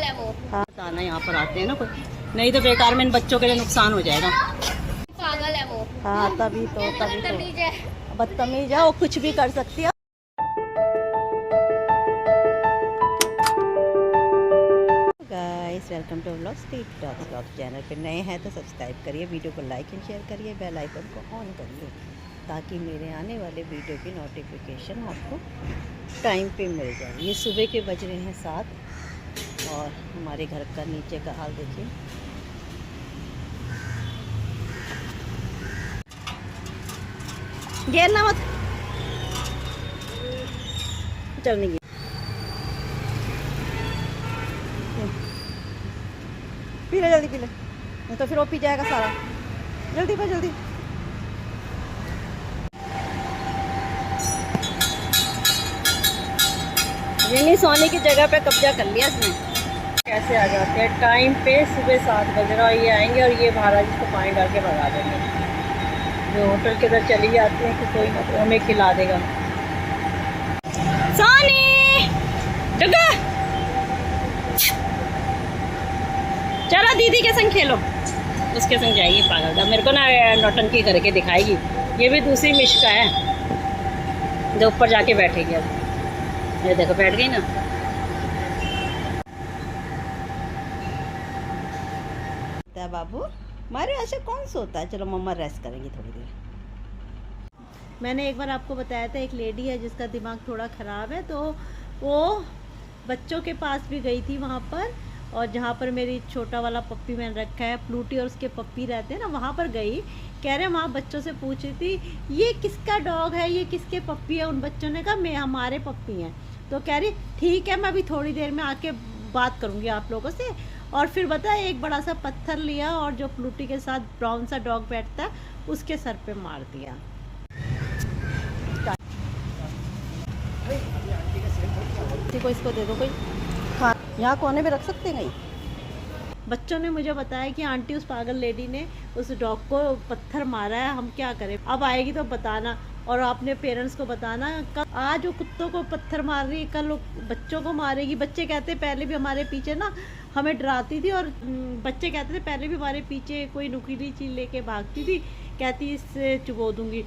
पागल है वो। हाँ आना यहाँ पर आते हैं ना कोई, नहीं तो बेकार में इन बच्चों के लिए नुकसान हो जाएगा। पागल है वो। हाँ तभी तो बदतमीज है, वो कुछ भी कर सकती है। Guys welcome to vlogs TikTok channel पे नए हैं तो सब्सक्राइब करिए, वीडियो को लाइक एंड शेयर करिए, बेल आइकन को ऑन करिए ताकि मेरे आने वाले वीडियो की नोटिफिकेशन आपको टाइम पे मिल जाए। ये सुबह के बज रहे हैं 7 और हमारे घर का नीचे का हाल देखिए। गिरना मत, चलने की पी ले, जल्दी पी ले, नहीं तो फिर वो पी जाएगा सारा। जल्दी पी जल्दी। ये नहीं, सोने की जगह पे कब्जा कर लिया इसने। कैसे आ जाते हैं टाइम पे, सुबह 7 बज रहा है, ये आएंगे और ये महाराज इसको पानी डाल के भगा देंगे। जो होटल के अंदर चली जाती है कि कोई ना कोई हमें खिला देगा। सोनी डुगा, चलो दीदी के संग खेलो। उसके संग जाएगी पागल का, मेरे को ना नौटंकी करके दिखाएगी। ये भी दूसरी मिश्का है जो ऊपर जाके बैठेगी। अब ये देखो बैठ गई ना। बाबू मारे ऐसे कौन सोता है। चलो मम्मा रेस्ट करेंगी थोड़ी देर। मैंने एक बार आपको बताया था एक लेडी है जिसका दिमाग थोड़ा ख़राब है, तो वो बच्चों के पास भी गई थी वहाँ पर, और जहाँ पर मेरी छोटा वाला पप्पी मैंने रखा है, प्लूटी और उसके पप्पी रहते हैं ना, वहाँ पर गई। कह रहे वहाँ बच्चों से पूछ रही थी ये किसका डॉग है, ये किसके पप्पी है। उन बच्चों ने कहा मैं हमारे पप्पी हैं। तो कह रही ठीक है, मैं अभी थोड़ी देर में आके बात करूँगी आप लोगों से। और फिर बता एक बड़ा सा पत्थर लिया और जो प्लूटी के साथ ब्राउन सा डॉग बैठता है उसके सर पे मार दिया। को इसको दे दो कोई, खा यहाँ कोने में रख सकते हैं। बच्चों ने मुझे बताया कि आंटी उस पागल लेडी ने उस डॉग को पत्थर मारा है, हम क्या करें। अब आएगी तो बताना और अपने पेरेंट्स को बताना। कल आज वो कुत्तों को पत्थर मार रही है, कल बच्चों को मारेगी। बच्चे कहते पहले भी हमारे पीछे ना हमें डराती थी, और बच्चे कहते थे पहले भी हमारे पीछे कोई नुकीली चीज़ लेके भागती थी, कहती इससे चुबो दूँगी।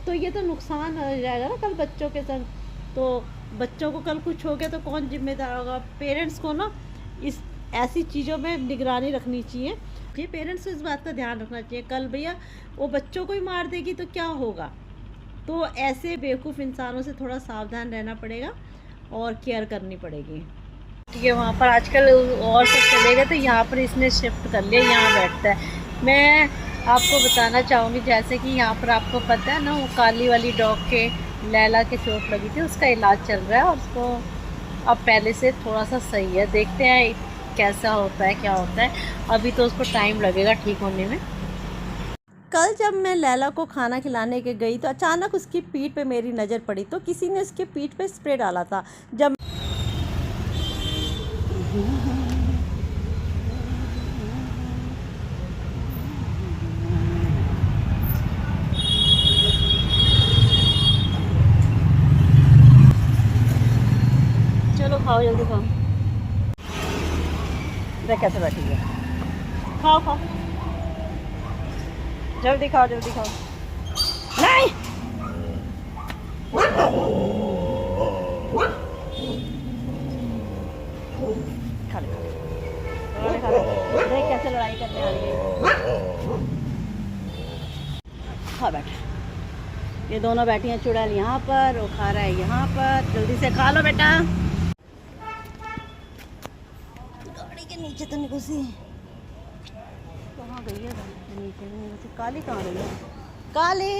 तो ये तो नुकसान हो जाएगा ना कल बच्चों के संग। तो बच्चों को कल कुछ हो गया तो कौन जिम्मेदार होगा। पेरेंट्स को ना इस ऐसी चीज़ों में निगरानी रखनी चाहिए। ये पेरेंट्स को इस बात का ध्यान रखना चाहिए, कल भैया वो बच्चों को ही मार देगी तो क्या होगा। तो ऐसे बेवकूफ़ इंसानों से थोड़ा सावधान रहना पड़ेगा और केयर करनी पड़ेगी। ठीक है, वहाँ पर आजकल और सब चले गए तो यहाँ पर इसने शिफ्ट कर लिया, यहाँ बैठता है। मैं आपको बताना चाहूँगी जैसे कि यहाँ पर आपको पता है ना, वो काली वाली डॉग के लैला के चोट लगी थी, उसका इलाज चल रहा है और उसको अब पहले से थोड़ा सा सही है। देखते हैं कैसा होता है, क्या होता है। अभी तो उसको टाइम लगेगा ठीक होने में। कल जब मैं लैला को खाना खिलाने के गई तो अचानक उसकी पीठ पे मेरी नज़र पड़ी, तो किसी ने उसके पीठ पे स्प्रे डाला था। जब चलो खाओ, जल्दी खाओ। देख कैसे बैठी है, खाओ खाओ, जल्दी खाओ जल्दी खाओ। नहीं खा ले, खा ले। देख कैसे लड़ाई करने आ रही है। खा बैठ, ये दोनों बैठी हैं चुड़ैल यहाँ पर, वो खा रहा है यहाँ पर। जल्दी से खा लो बेटा। गाड़ी के नीचे तो नहीं घुसी, कहाँ गई है नीचे नहीं घुसी। काली कहाँ गई है, काली।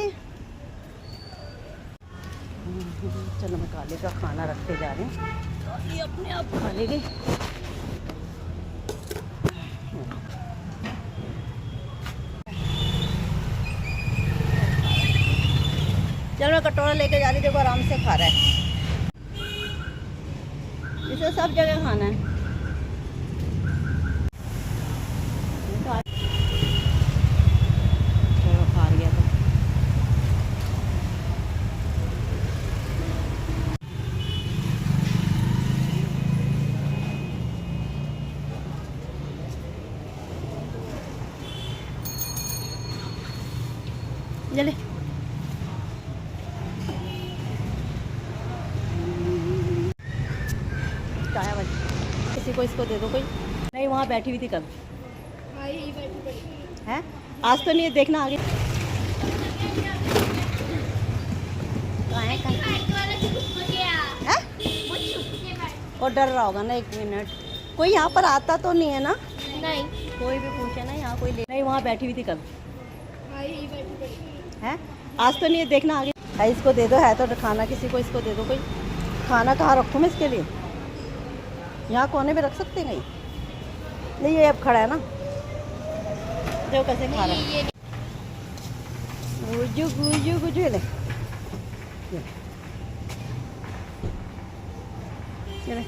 चलो मैं काली का खाना रखते जा रही हूँ, ये अपने आप खा लेगी। चलो मैं कटोरा लेके जा रही, देखो आराम से खा रहा है। इसे सब जगह खाना है। को इसको दे दो कोई। नहीं, वहाँ बैठी हुई थी कल। हाँ, यही बैठी पड़ी है, आज तो नहीं है, देखना आगे। और डर रहा होगा ना, 1 मिनट। कोई यहाँ पर आता तो नहीं है ना? नहीं, कोई भी पूछे ना, यहाँ कोई ले नहीं, वहाँ बैठी हुई थी कल। हाँ, यही बैठी पड़ी है, आज तो नहीं है, देखना आगे। है, इसको दे दो, है तो खाना किसी को इसको दे दो कोई। खाना कहाँ रखूँ मैं इसके लिए? यहाँ कोने में रख सकते हैं कहीं? नहीं, ये अब खड़ा है ना, देखो कैसे खा रहा है। गुजू गुजू गुजू ले, ये ले।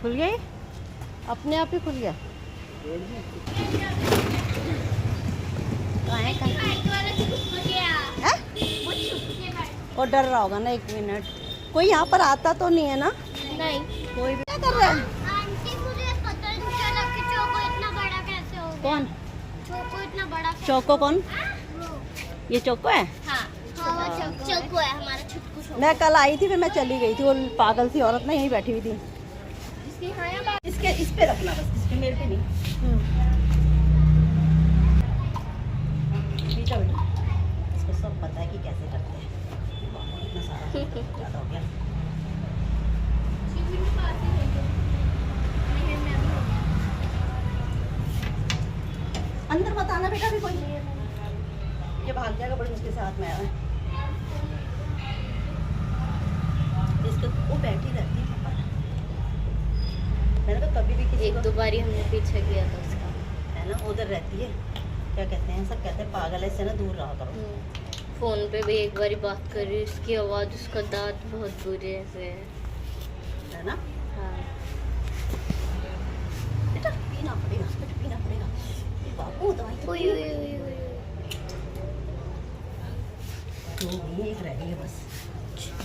खुल गई, अपने आप ही खुल गया। कहाँ है, कहाँ है? और डर रहा होगा ना, 1 मिनट। कोई यहाँ पर आता तो नहीं है ना? नहीं। कोई भी। क्या कर रहा है? आंटी, मुझे पता नहीं चला कि चोको इतना बड़ा कैसे हो गया। कौन चोको इतना बड़ा कैसे? चोको? कौन? वो। ये चोको है? हाँ, वो चोको है, हमारा छुटकू चोको। मैं कल आई थी, फिर मैं चली गई थी। वो पागल सी औरत ना यहीं बैठी हुई थी। इसकी हाँ या बात? इसके इस पे रखना बस, इसके मेरे पे नहीं। बेटा बेटा, इसको सब पता है कि कैसे करते हैं। इतना सारा ज़्यादा हो गया। अंदर मत आना बेटा, भी कोई नहीं है। ये भाग जाएगा, बड़ी मुश्किल से हाथ में आया है। इसको वो बैठी रहती है ऊपर। मैंने तो कभी भी किसी को 1-2 बारी हमने पीछे किया था उसका, है ना, उधर रहती है। क्या कहते हैं, सब कहते हैं पागल है, इससे ना दूर रहा करो। फोन पे भी एक बारी बात कर रही, उसकी आवाज़, उसका दांत बहुत बुरे से है ना। हाँ। बेटा पीना पड़ेगा, बेटा पीना पड़ेगा। ये बाबू दवाई तो ओए ओए ओए ओए। तो ये एक रह गई है बस,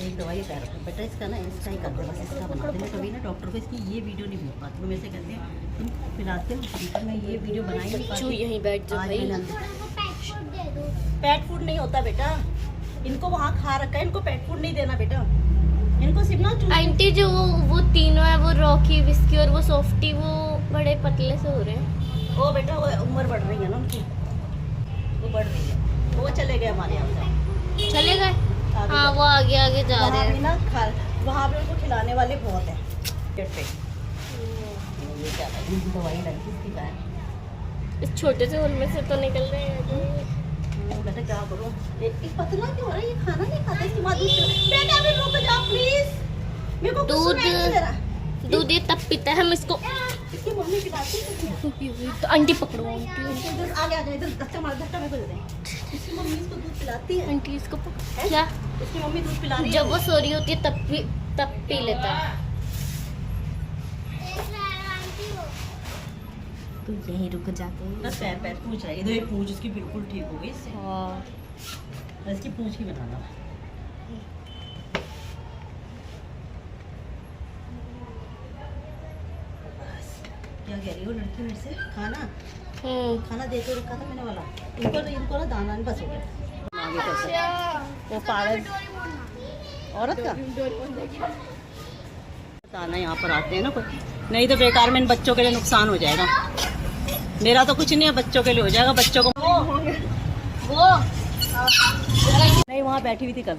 एक दवाई का रखो बेटा। इसका ना इसका ही करते बस, इसका बनाते हैं। कभी ना डॉक्टर को इसकी ये वीडियो नहीं भेज पाती, वो मेरे से कहते हैं तुम पिलाते हो, मैं ये वीडियो बनाई नहीं चू पाती। यहीं बैठ जा आज भाई। मैंने पेट फूड नहीं होता बेटा, इनको वहाँ खा रखा है, इनको पेट फूड नहीं देना बेटा। इनको सिर्फ ना आंटी, जो वो तीनों है, वो रॉकी, विस्की और वो सॉफ्टी, वो बड़े पतले से हो रहे हैं। वो बेटा, वो उम्र बढ़ रही है ना उनकी, वो बढ़ रही है। वो चले गए हमारे यहाँ से, चले गए? आगे हाँ, वो आगे आगे जा रहे वहाँ भी हैं। ना वहाँ भी उनको खिलाने वाले बहुत हैं पेट पे। ये क्या है, दवाई लगी इसकी का है। इस छोटे से उनमें से तो निकल रहे हैं। बेटा क्या करूँ, ये पतला क्यों हो रहा है? ये खाना नहीं खाता, इसकी माँ दूध बेटा अभी रुक जाओ प्लीज, मेरे को कुछ सुनाई नहीं दे रहा। दूध ये तब पीता है, हम इसको। इसकी मम्मी पिलाती है। तो आंटी पकड़ो, आंटी इधर आगे आ जाए, इधर धक्का मार, धक्का मेरे को दे दे। इसकी मम्मी इसको दूध पिलाती है। आंटी इसको क्या? इसकी मम्मी दूध पिला रही है। जब वो सो रही होती है तब पी लेता है। तो यहीं रुक जाते हैं। बस पैर पैर पूछ रही है, ये पूछ इसकी बिल्कुल ठीक हो गई इससे। हाँ। बस इसकी पूछ ही बनाना। बस क्या कह रही हो लड़की मेरे से? खाना खाना दे तो रखा था मैंने वाला, इनको ना दाना नहीं, बस हो गया। आगे कैसे वो पागल औरत का दाना यहाँ पर आते हैं ना कोई, नहीं तो बेकार में इन बच्चों के लिए नुकसान हो जाएगा। मेरा तो कुछ नहीं है, बच्चों के लिए हो जाएगा। बच्चों को वो नहीं, वहाँ बैठी हुई थी कल।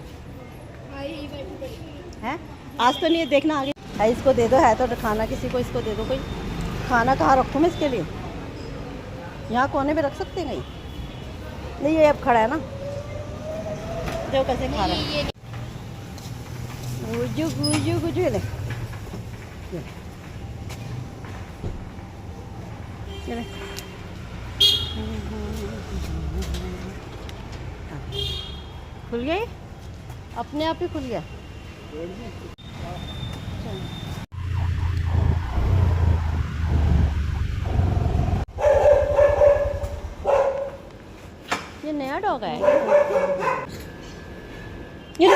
है, आज तो नहीं है, देखना आगे। है, इसको दे दो, है तो खाना किसी को इसको दे दो कोई। खाना कहाँ रखूँ मैं इसके लिए? यहाँ कोने में रख सकते हैं कहीं? नहीं, ये अब खड़ा है ना, देखो कैसे खा रहा है। गुजू गुजू गुजू ले, ये ले। खुल गई, अपने आप ही खुल गया। ये नया डॉग है। ये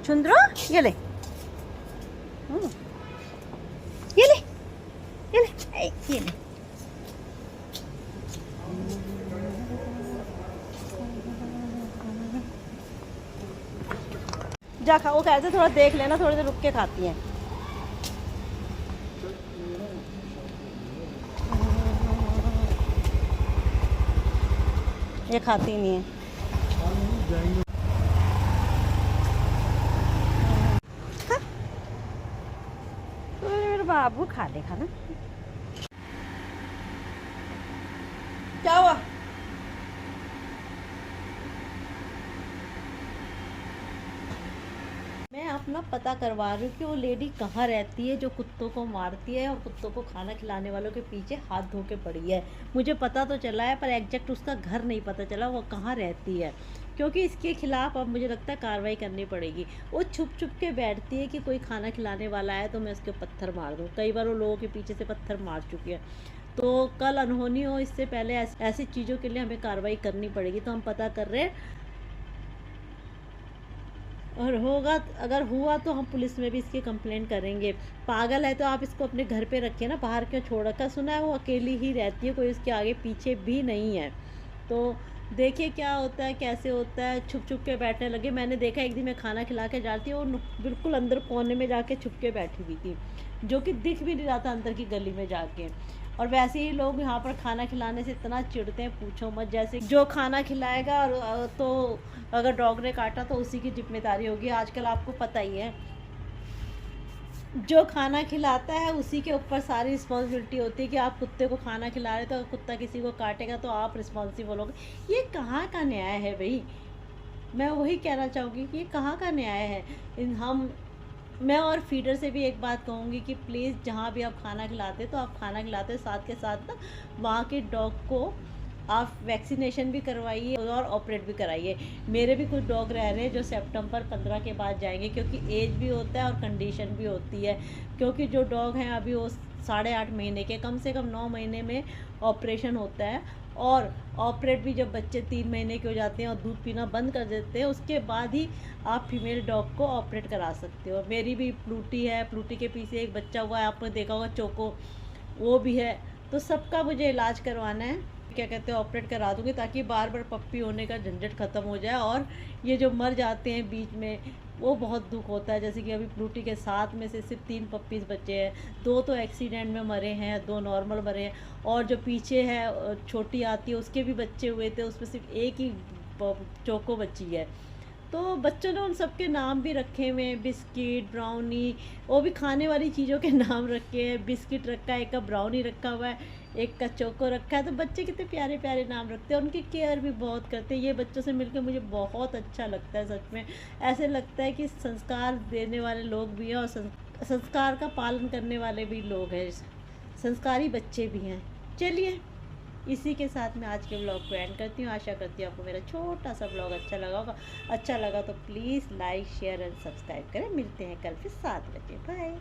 चुंद्रो, ये ले, ये ले, ये ले, ये ले। जा खा, वो कहते थोड़ा देख लेना, थोड़ी देर रुक के खाती हैं। ये खाती नहीं है। तो मेरे बाबू खा लेगा ना। क्या हुआ? मैं अपना पता करवा रही हूँ कि वो लेडी कहाँ रहती है जो कुत्तों को मारती है और कुत्तों को खाना खिलाने वालों के पीछे हाथ धो के पड़ी है। मुझे पता तो चला है पर एग्जैक्ट उसका घर नहीं पता चला वो कहाँ रहती है, क्योंकि इसके खिलाफ अब मुझे लगता है कार्रवाई करनी पड़ेगी। वो छुप छुप के बैठती है कि कोई खाना खिलाने वाला है तो मैं उसके पत्थर मार दूँ। कई बार वो लोगों के पीछे से पत्थर मार चुकी है। तो कल अनहोनी हो इससे पहले ऐसी चीज़ों के लिए हमें कार्रवाई करनी पड़ेगी। तो हम पता कर रहे हैं और होगा, अगर हुआ तो हम पुलिस में भी इसकी कंप्लेंट करेंगे। पागल है तो आप इसको अपने घर पे रखिए ना, बाहर क्यों छोड़ रखा? सुना है वो अकेली ही रहती है, कोई उसके आगे पीछे भी नहीं है। तो देखिए क्या होता है, कैसे होता है। छुप छुप के बैठने लगे। मैंने देखा एक दिन मैं खाना खिला के जाती हूँ, वो बिल्कुल अंदर कोने में जाके छुप के बैठी हुई थी, जो कि दिख भी नहीं रहा था अंदर की गली में जाके। और वैसे ही लोग यहाँ पर खाना खिलाने से इतना चिढ़ते हैं, पूछो मत। जैसे जो खाना खिलाएगा और तो अगर डॉग ने काटा तो उसी की जिम्मेदारी होगी। आजकल आपको पता ही है, जो खाना खिलाता है उसी के ऊपर सारी रिस्पॉन्सिबिलिटी होती है कि आप कुत्ते को खाना खिला रहे हो तो अगर कुत्ता किसी को काटेगा तो आप रिस्पॉन्सिबल होगे। ये कहाँ का न्याय है भाई? मैं वही कहना चाहूँगी कि ये कहाँ का न्याय है। मैं और फीडर से भी एक बात कहूँगी कि प्लीज़ जहाँ भी आप खाना खिलाते तो आप खाना खिलाते साथ के साथ ना वहाँ के डॉग को आप वैक्सीनेशन भी करवाइए और ऑपरेट भी कराइए। मेरे भी कुछ डॉग रह रहे हैं जो सितंबर 15 के बाद जाएंगे, क्योंकि एज भी होता है और कंडीशन भी होती है। क्योंकि जो डॉग हैं अभी वो 8.5 महीने के, कम से कम 9 महीने में ऑपरेशन होता है। और ऑपरेट भी जब बच्चे 3 महीने के हो जाते हैं और दूध पीना बंद कर देते हैं उसके बाद ही आप फीमेल डॉग को ऑपरेट करा सकते हो। मेरी भी प्लूटी है, प्लूटी के पीछे एक बच्चा हुआ है, आपने देखा होगा चोको, वो भी है। तो सबका मुझे इलाज करवाना है, क्या कहते हैं, ऑपरेट करा दूँगी ताकि बार बार पप्पी होने का झंझट ख़त्म हो जाए। और ये जो मर जाते हैं बीच में वो बहुत दुख होता है। जैसे कि अभी प्लूटी के 7 में से सिर्फ 3 पप्पीज़ बचे हैं, 2 तो एक्सीडेंट में मरे हैं, 2 नॉर्मल मरे हैं। और जो पीछे है छोटी आती है उसके भी बच्चे हुए थे, उसमें सिर्फ एक ही चोको बची है। तो बच्चों ने उन सबके नाम भी रखे हुए हैं, बिस्किट, ब्राउनी, वो भी खाने वाली चीज़ों के नाम रखे हैं। बिस्किट रखा है, एक का ब्राउनी रखा हुआ है, एक का चोको रखा है। तो बच्चे कितने प्यारे प्यारे नाम रखते हैं, उनकी केयर भी बहुत करते हैं। ये बच्चों से मिलकर मुझे बहुत अच्छा लगता है। सच में ऐसे लगता है कि संस्कार देने वाले लोग भी हैं और संस्कार का पालन करने वाले भी लोग हैं, संस्कारी बच्चे भी हैं। चलिए इसी के साथ मैं आज के ब्लॉग को एंड करती हूँ। आशा करती हूँ आपको मेरा छोटा सा ब्लॉग अच्छा लगा होगा। अच्छा लगा तो please like, share and subscribe करें। मिलते हैं कल फिर 7 बजे। बाय।